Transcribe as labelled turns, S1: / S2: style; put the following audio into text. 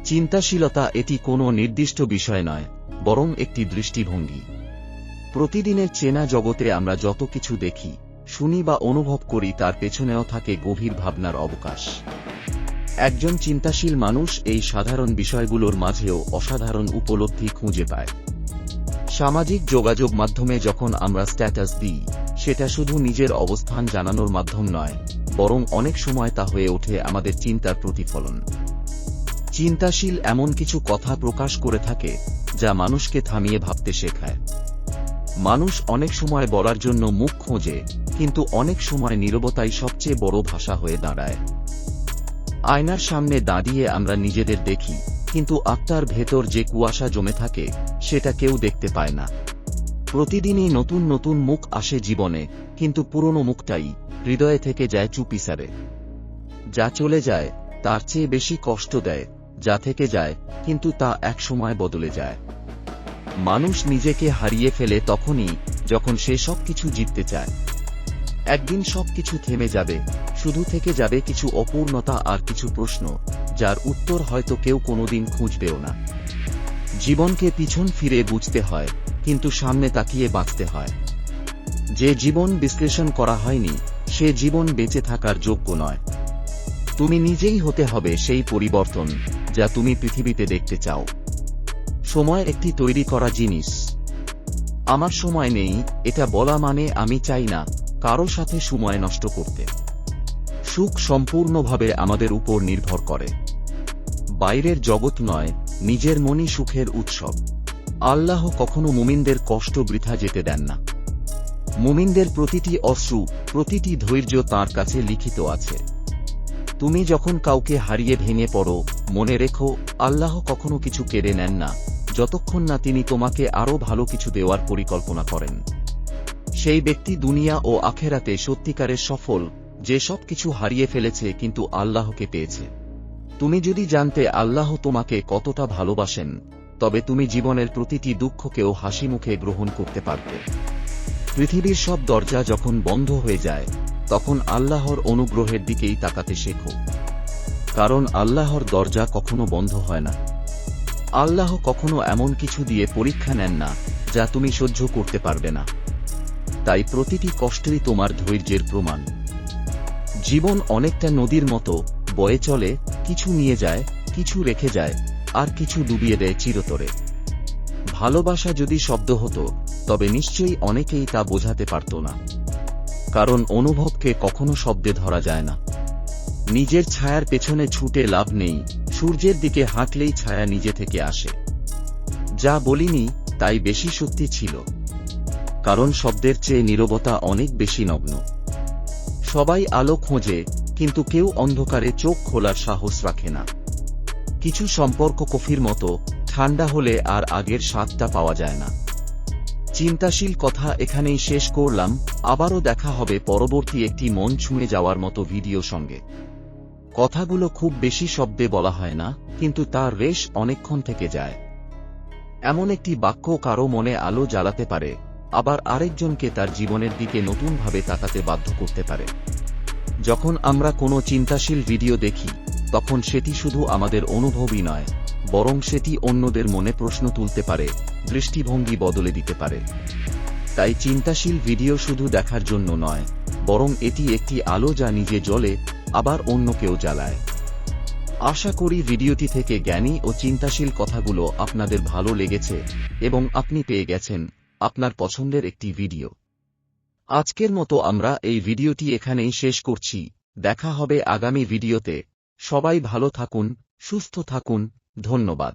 S1: চিন্তাশীলতা এটি কোনো নির্দিষ্ট বিষয় নয়, বরং একটি দৃষ্টিভঙ্গি। প্রতিদিনের চেনা জগতে আমরা যত কিছু দেখি, শুনি বা অনুভব করি তার পেছনেও থাকে গভীর ভাবনার অবকাশ। একজন চিন্তাশীল মানুষ এই সাধারণ বিষয়গুলোর মাঝেও অসাধারণ উপলব্ধি খুঁজে পায়। সামাজিক যোগাযোগ মাধ্যমে যখন আমরা স্ট্যাটাস দিই, সেটা শুধু নিজের অবস্থান জানানোর মাধ্যম নয়, বরং অনেক সময় তা হয়ে ওঠে আমাদের চিন্তার প্রতিফলন। চিন্তাশীল এমন কিছু কথা প্রকাশ করে থাকে যা মানুষকে থামিয়ে ভাবতে শেখায়। মানুষ অনেক সময় বলার জন্য মুখ খোঁজে, কিন্তু অনেক সময় নীরবতাই সবচেয়ে বড় ভাষা হয়ে দাঁড়ায়। আয়নার সামনে দাঁড়িয়ে আমরা নিজেদের দেখি, কিন্তু আত্মার ভেতর যে কুয়াশা জমে থাকে সেটা কেউ দেখতে পায় না। প্রতিদিনই নতুন নতুন মুখ আসে জীবনে, কিন্তু পুরনো মুখটাই হৃদয়ে থেকে যায় চুপিসারে। যা চলে যায় তার চেয়ে বেশি কষ্ট দেয় যা থেকে যায়, কিন্তু তা এক সময় বদলে যায়। মানুষ নিজেকে হারিয়ে ফেলে তখনই যখন সে সবকিছু জিততে চায়। একদিন সবকিছু থেমে যাবে, শুধু থেকে যাবে কিছু অপূর্ণতা আর কিছু প্রশ্ন, যার উত্তর হয়তো কেউ কোনোদিন খুঁজবেও না। জীবনকে পিছন ফিরে বুঝতে হয়, কিন্তু সামনে তাকিয়ে বাঁচতে হয়। যে জীবন বিশ্লেষণ করা হয়নি, সে জীবন বেঁচে থাকার যোগ্য নয়। তুমি নিজেই হতে হবে সেই পরিবর্তন যা তুমি পৃথিবীতে দেখতে চাও। সময় একটি তৈরি করা জিনিস। আমার সময় নেই এটা বলা মানে আমি চাই না কারো সাথে সময় নষ্ট করতে। সুখ সম্পূর্ণভাবে আমাদের উপর নির্ভর করে। বাইরের জগৎ নয়, নিজের মনই সুখের উৎসব। আল্লাহ কখনো মুমিনদের কষ্ট বৃথা যেতে দেন না। মুমিনদের প্রতিটি অশ্রু, প্রতিটি ধৈর্য তাঁর কাছে লিখিত আছে। তুমি যখন কাউকে হারিয়ে ভেঙে পড়ো, মনে রেখো আল্লাহ কখনো কিছু কেড়ে নেন না, যতক্ষণ না তিনি তোমাকে আরও ভালো কিছু দেওয়ার পরিকল্পনা করেন। সেই ব্যক্তি দুনিয়া ও আখেরাতে সত্যিকারের সফল, যে সব কিছু হারিয়ে ফেলেছে কিন্তু আল্লাহকে পেয়েছে। তুমি যদি জানতে আল্লাহ তোমাকে কতটা ভালোবাসেন, তবে তুমি জীবনের প্রতিটি দুঃখকেও হাসি মুখে গ্রহণ করতে পারবে। পৃথিবীর সব দরজা যখন বন্ধ হয়ে যায়, তখন আল্লাহর অনুগ্রহের দিকেই তাকাতে শেখো, কারণ আল্লাহর দরজা কখনো বন্ধ হয় না। আল্লাহ কখনো এমন কিছু দিয়ে পরীক্ষা নেন না যা তুমি সহ্য করতে পারবে না। তাই প্রতিটি কষ্টই তোমার ধৈর্যের প্রমাণ। জীবন অনেকটা নদীর মতো বয়ে চলে, কিছু নিয়ে যায়, কিছু রেখে যায়, আর কিছু ডুবিয়ে দেয় চিরতরে। ভালোবাসা যদি শব্দ হতো, তবে নিশ্চয়ই অনেকেই তা বোঝাতে পারত না, কারণ অনুভবকে কখনো শব্দে ধরা যায় না। নিজের ছায়ার পেছনে ছুটে লাভ নেই, সূর্যের দিকে হাঁটলেই ছায়া নিজে থেকে আসে। যা বলিনি তাই বেশি সত্যি ছিল, কারণ শব্দের চেয়ে নীরবতা অনেক বেশি নগ্ন। সবাই আলো খোঁজে, কিন্তু কেউ অন্ধকারে চোখ খোলার সাহস রাখে না। কিছু সম্পর্ক কফির মতো, ঠান্ডা হলে আর আগের স্বাদটা পাওয়া যায় না। চিন্তাশীল কথা এখানেই শেষ করলাম। আবারও দেখা হবে পরবর্তী একটি মন ছুঁয়ে যাওয়ার মতো ভিডিও সঙ্গে। কথাগুলো খুব বেশি শব্দে বলা হয় না, কিন্তু তার রেশ অনেকক্ষণ থেকে যায়। এমন একটি বাক্য কারো মনে আলো জ্বালাতে পারে, আবার আরেকজনকে তার জীবনের দিকে নতুনভাবে তাকাতে বাধ্য করতে পারে। যখন আমরা কোনো চিন্তাশীল ভিডিও দেখি, তখন সেটি শুধু আমাদের অনুভবই নয়, বরং সেটি অন্যদের মনে প্রশ্ন তুলতে পারে, দৃষ্টিভঙ্গি বদলে দিতে পারে। তাই চিন্তাশীল ভিডিও শুধু দেখার জন্য নয়, বরং এটি একটি আলো যা নিজে জ্বলে আবার অন্যকেও জ্বালায়। আশা করি ভিডিওটি থেকে জ্ঞানী ও চিন্তাশীল কথাগুলো আপনাদের ভালো লেগেছে এবং আপনি পেয়ে গেছেন আপনার পছন্দের একটি ভিডিও। আজকের মতো আমরা এই ভিডিওটি এখানেই শেষ করছি। দেখা হবে আগামী ভিডিওতে। সবাই ভালো থাকুন, সুস্থ থাকুন। ধন্যবাদ।